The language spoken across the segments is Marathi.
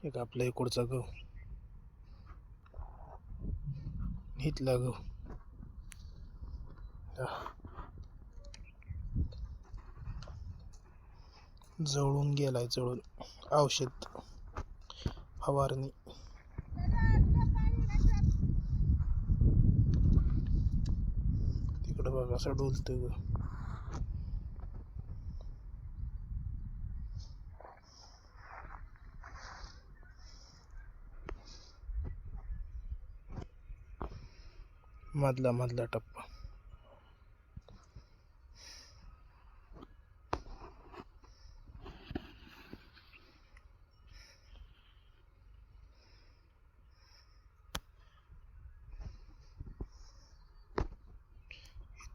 एक आपल्या इकडचा गहू, इथला गहू जळून गेलाय, जळून औषध फवारणी. तिकडं बघा असं डोलतोय ग. मधला मधला टप्पा.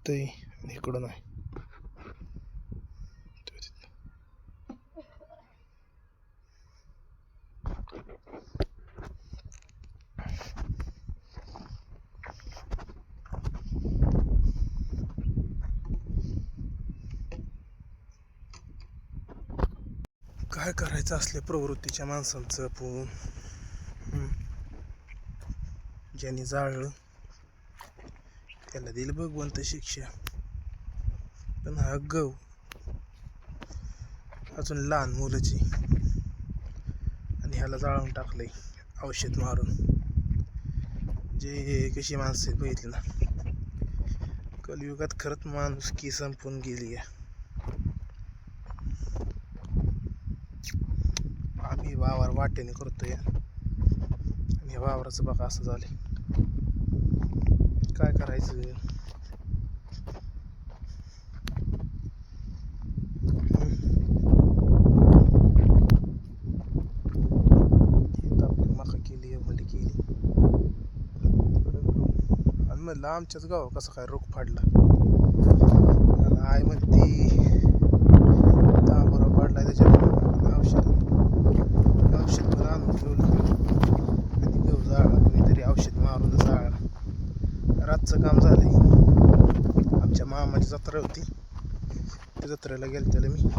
इथं इकडं नाही. काय करायचं असले प्रवृत्तीच्या माणसांचं पण ज्यांनी जाळलं त्याला दिल भगवंत शिक्षा. पण हा गहू अजून लहान मुलाची आणि ह्याला जाळून टाकलंय औषध मारून. जे कशी माणसं आहेत बघितली ना. कलियुगात खरंच माणुसकी संपून गेली आहे. आम्ही वावर वाटेने करतोय आणि वावराचं बघा असं झालंय. काय करायचं. आपली मका केली, भंडी केली आणि म्हणलं आमच्याच गाव कसा काय रोग फाडला. आय म्हणती तांबरा पाडलाय त्याच्यावर औषध पण आणून ठेवलं आणि गहू जाळला. कोणीतरी औषध मारून जाळला. रातचं काम झालंय. आमच्या मामाची जत्रा होती, त्या जत्रेला गेलो त्याला मी.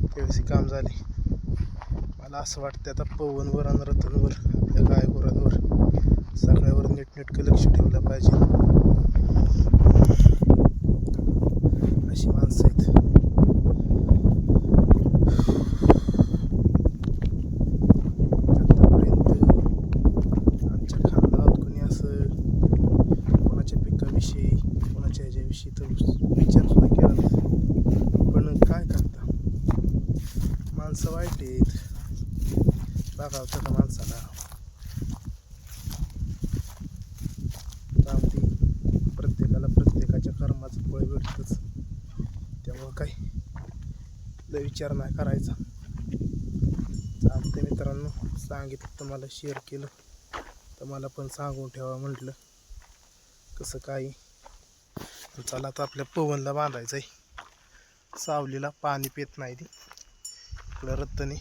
त्यावेळेस काम झाले. मला असं वाटतं आता पवनवर आणि रतनवर, आपल्या गायगुरांवर सगळ्यावर नीटनेटकं लक्ष ठेवलं पाहिजे. अशी माणसं आहेत. आतापर्यंत आमच्या खानदानात कोणी असं कोणाच्या पिकाविषयी, कोणाच्या ह्याच्याविषयी तर विचार सुद्धा केला नाही. पण काय करता, माणसं वाईट आहेत. बघावं त्या माणसाला. प्रत्येकाला प्रत्येकाच्या कर्माचं फळ भेटतंच. त्यामुळं काही लय विचार नाही करायचा. चालते मित्रांनो, सांगितलं तुम्हाला, शेअर केलं तर मला पण सांगून ठेवा म्हटलं कसं काय. चला आता आपल्या पवनला बांधायचं आहे. सावलीला पाणी पित नाही ती. इकडं रत्तने,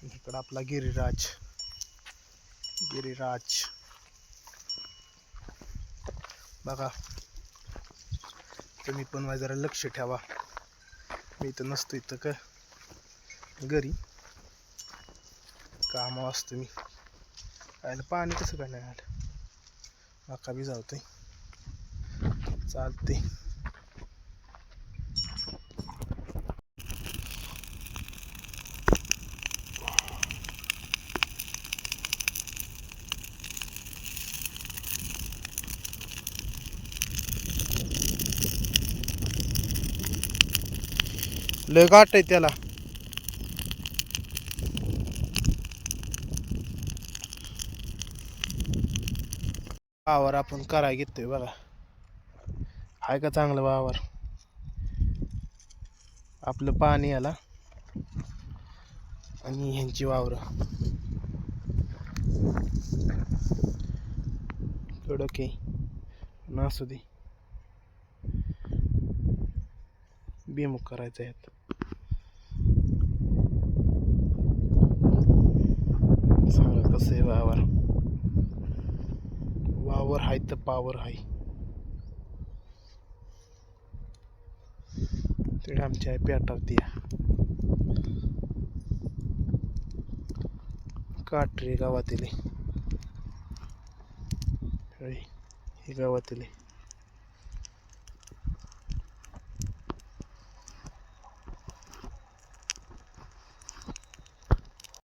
इकडं आपला गिरीराज. बघा तुम्ही पण माझं जरा लक्ष ठेवा. मी तर नसतो इथं का घरी, कामावर असतो मी. आयला पाणी कसं काय नाही आलं. मका बी जावतोय. चालते. लय गाठ आहे त्याला. वावर आपण कराय घेतोय बघा. आहे का चांगलं वावर. आपलं पाणी आला आणि ह्यांची वावर कडक आहे. नासू दे, बेमुख करायचं यात. सांगा कसं आहे वावर. वावर हाय तर पावर हाय. ते आमच्या पेटावती. काटरी गावातील आहे. होय, हे गावातील आहे.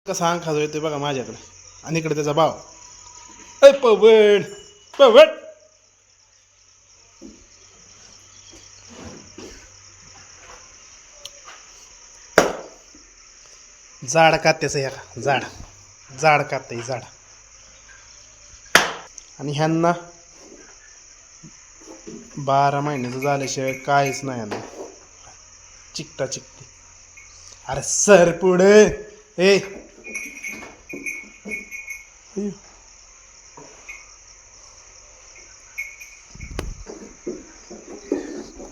कसा अंग खाजो येतोय बघा माझ्याकडे, आणि इकडे त्याचा भाव. अय पवण, पवण. जाड कात्याचं या का, जाड जाड कात्याई जाड. आणि ह्यांना 12 महिन्याचं झाल्याशिवाय काहीच नाही यांना. चिकटा चिकटी. अरे सर पुढे ए.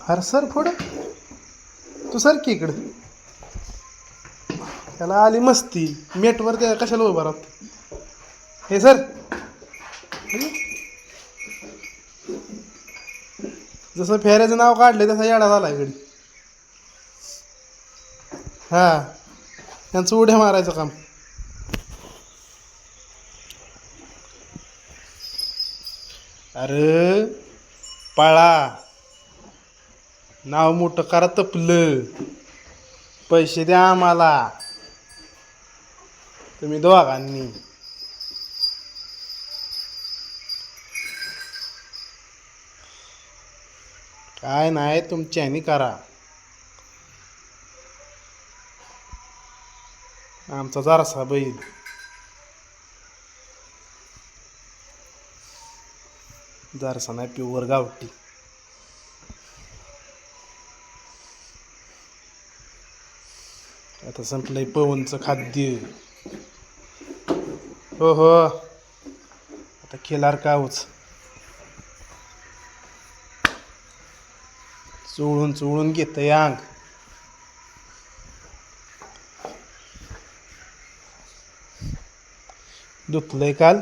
अरे सर पुढे तू सर की इकडे. त्याला आली मस्ती मेटवर, त्या कशाला उभा राहतो. हे सर जसं फेऱ्याचं नाव काढले तसा येडा झाला इकडे. हा, त्यांचं उड्या मारायचं काम. अरे पळा, नाव मोठं करा तपलं. पैसे द्या आम्हाला तुम्ही दोघांनी. काय नाही तुमच्या ह्यानी करा. आमचा जरासा बैल. जरासा नाही, प्युअर गावठी. आता संपलंय पवनचं खाद्य. हो हो, आता खेळार काऊच. चोळून चोळून घेत अंग. धुतलंय काल.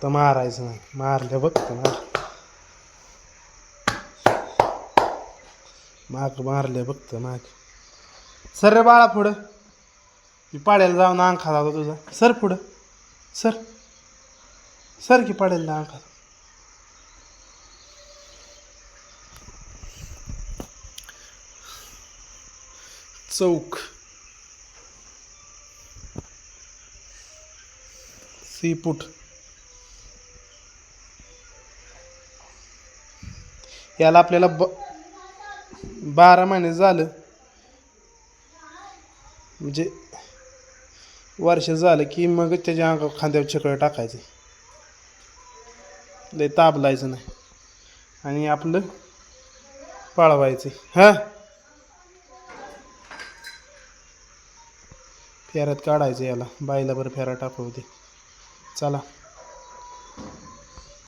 तर मारायचं नाही, मारलं बघ माग मारले बघत माग. सर रे बाळा पुढं, मी पाड्याला जाऊन अंग खाला होता तुझा. सर पुढं, सर सर की पाड्याला अंग खाला. चौक सीपूट. याला आपल्याला 12 महिने झालं, म्हणजे वर्ष झालं की मग त्याच्या अंगा खांद्यावर छकळ टाकायचं. लय ताबलायचं नाही आणि आपलं पळवायचं. हा, फेऱ्यात काढायचं याला. बाईला बरं फेरा टाकू दे. चला.